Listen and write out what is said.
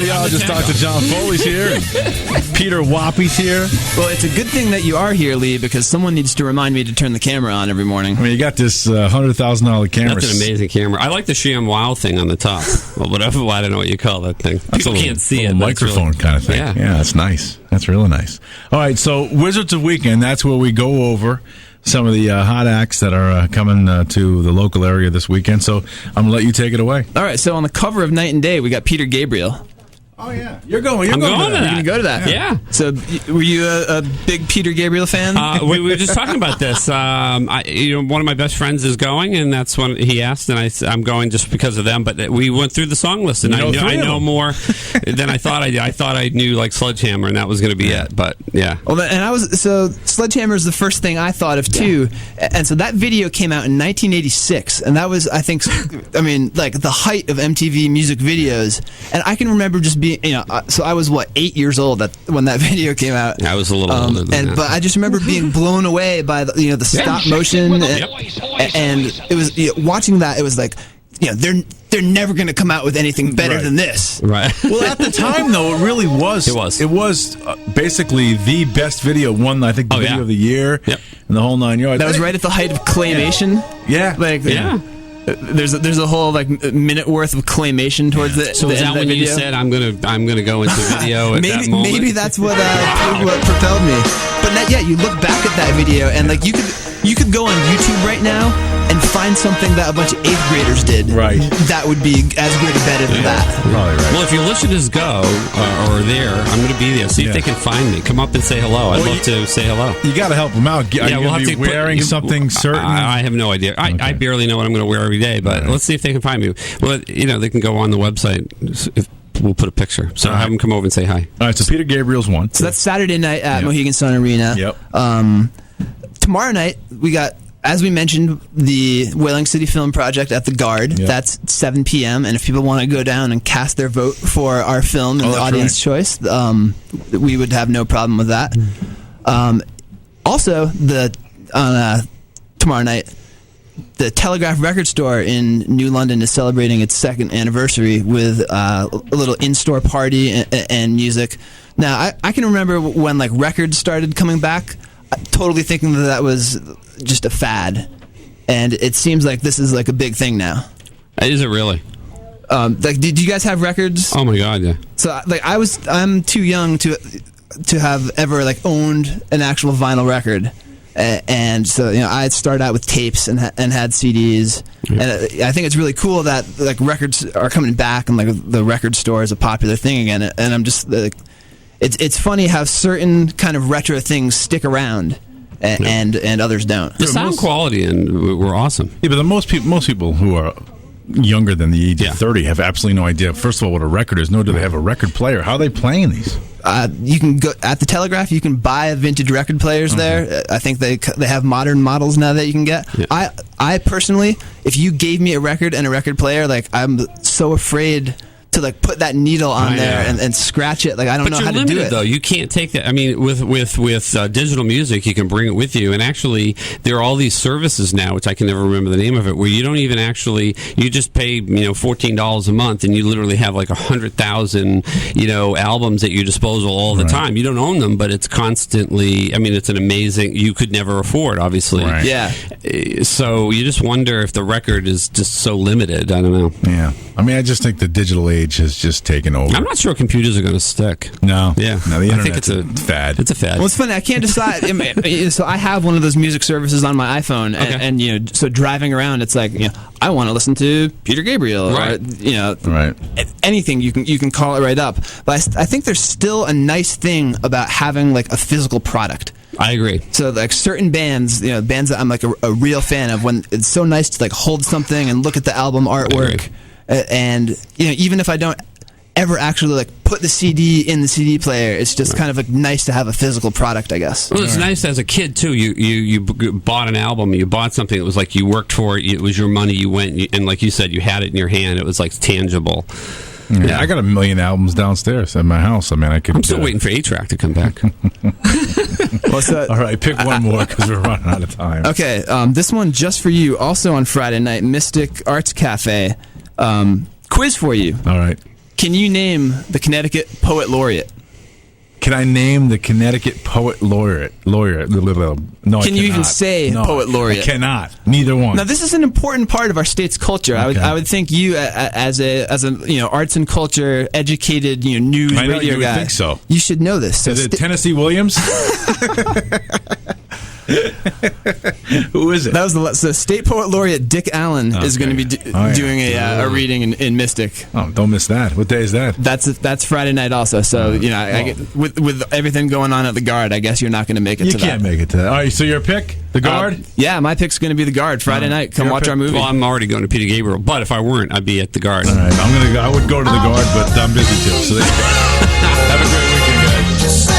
audiologist Dr. John Foley's here. And Peter Huoppi's here. Well, it's a good thing that you are here, Lee, because someone needs to remind me to turn the camera on every morning. I mean, you got this $100,000 camera. That's an amazing camera. I like the ShamWow thing on the top. Well, whatever. I don't know what you call that thing. People can't see it. Microphone really, kind of thing. Yeah, that's nice. That's really nice. All right, so Wizards of Weekend, that's where we go over some of the hot acts that are coming to the local area this weekend. So I'm going to let you take it away. All right, so on the cover of Night and Day, we got Peter Gabriel. Oh, yeah. You're going to that. You're going to go to that. Yeah. So were you a big Peter Gabriel fan? We were just talking about this. One of my best friends is going, and that's when he asked, and I'm going just because of them. But we went through the song list, and I know more than I thought I did. I thought I knew like Sledgehammer, and that was going to be it. But yeah. Well, and Sledgehammer is the first thing I thought of too. Yeah. And so that video came out in 1986, and that was, I think, like the height of MTV music videos. And I can remember just being, so I was 8 years old when that video came out. I was a little older than that. But I just remember being blown away by the stop motion, and it was watching that. It was like, they're never going to come out with anything better than this. Right. Well, at the time, though, it really was. It was. It was basically the best video. Won, I think, the video of the year. Yep. And the whole 9 yards. That was right at the height of claymation. Yeah. There's a whole minute worth of claymation towards the. So the is end that of when video? you said I'm gonna go into video at that moment? Maybe that's what propelled me. But you look back at that video and you could go on YouTube right now and find something that a bunch of 8th graders did. Right. That would be as good or better than that. Probably right. Well, if your listeners go or there, I'm going to be there. See if they can find me. Come up and say hello. I'd love to say hello. You got to help them out. Are you going to be wearing something certain? I have no idea. I barely know what I'm going to wear every day, but let's see if they can find me. Well, they can go on the website. We'll put a picture. So have them come over and say hi. All right, so Peter Gabriel's one. So that's Saturday night at Mohegan Sun Arena. Yep. Tomorrow night, we got, as we mentioned, the Whaling City Film Project at the Guard. Yep. That's 7 p.m. And if people want to go down and cast their vote for our film in the audience choice, we would have no problem with that. Also, tomorrow night, the Telegraph Record Store in New London is celebrating its 2nd anniversary with a little in-store party and music. Now, I can remember when records started coming back, totally thinking that was just a fad, and it seems like this is a big thing now. Is it really? Did you guys have records? Oh my God, yeah. So I'm too young to have ever owned an actual vinyl record. And so I started out with tapes and had CDs, and I think it's really cool that records are coming back and the record store is a popular thing again. And I'm just it's funny how certain kind of retro things stick around and others don't. The sound quality were awesome. Yeah, but most people who are younger than the age of 30 have absolutely no idea, first of all, what a record is. Nor do they have a record player. How are they playing these? You can go at the Telegraph. You can buy vintage record players there. I think they have modern models now that you can get. Yeah. I personally, if you gave me a record and a record player, I'm so afraid to put that needle on there and scratch it. I don't know how to do it. But you're limited, though. You can't take that. I mean, with digital music, you can bring it with you. And actually, there are all these services now, which I can never remember the name of it, where you don't even actually, you just pay $14 a month, and you literally have 100,000 albums at your disposal all the time. You don't own them, but it's constantly. I mean, it's an amazing. You could never afford, obviously. Right. Yeah. So you just wonder if the record is just so limited. I don't know. Yeah. I mean, I just think the digital age has just taken over. I'm not sure computers are going to stick. No. Yeah. No, the I think it's a fad. It's a fad. Well, it's funny. I can't decide. So I have one of those music services on my iPhone, and so driving around, it's I want to listen to Peter Gabriel, right? Or, anything you can call it right up. But I think there's still a nice thing about having a physical product. I agree. So certain bands, bands that I'm a real fan of, when it's so nice to hold something and look at the album artwork. And even if I don't ever actually put the CD in the CD player, it's just kind of nice to have a physical product, I guess. Well, it's nice as a kid too. You bought an album, you bought something. It was you worked for it. It was your money. You went and like you said, you had it in your hand. It was tangible. Yeah, I got 1 million albums downstairs at my house. I mean, I'm still waiting for A-Track to come back. All right, pick one more because we're running out of time. Okay, this one just for you. Also on Friday night, Mystic Arts Cafe. Quiz for you. All right. Can you name the Connecticut Poet Laureate? Can I name the Connecticut Poet Laureate? No, I Can you even cannot. say No, Poet Laureate? I cannot. Neither one. Now, this is an important part of our state's culture. Okay. I would think you, as a arts and culture educated news I know, radio you would guy, think so. you should know this. So Is it Tennessee Williams? Who is it? That was the State Poet Laureate Dick Allen is going to be doing a reading in Mystic. Oh, don't miss that. What day is that? That's Friday night also. So I get, with everything going on at the Guard, I guess you're not going to make it. You to can't that. make it to that. All right. So your pick, the Guard. Yeah, my pick's going to be the Guard Friday night. Come Your watch pick? our movie. Well, I'm already going to Peter Gabriel, but if I weren't, I'd be at the Guard. All right. I would go to the Guard, but I'm busy too. So there you go. Have a great weekend, guys.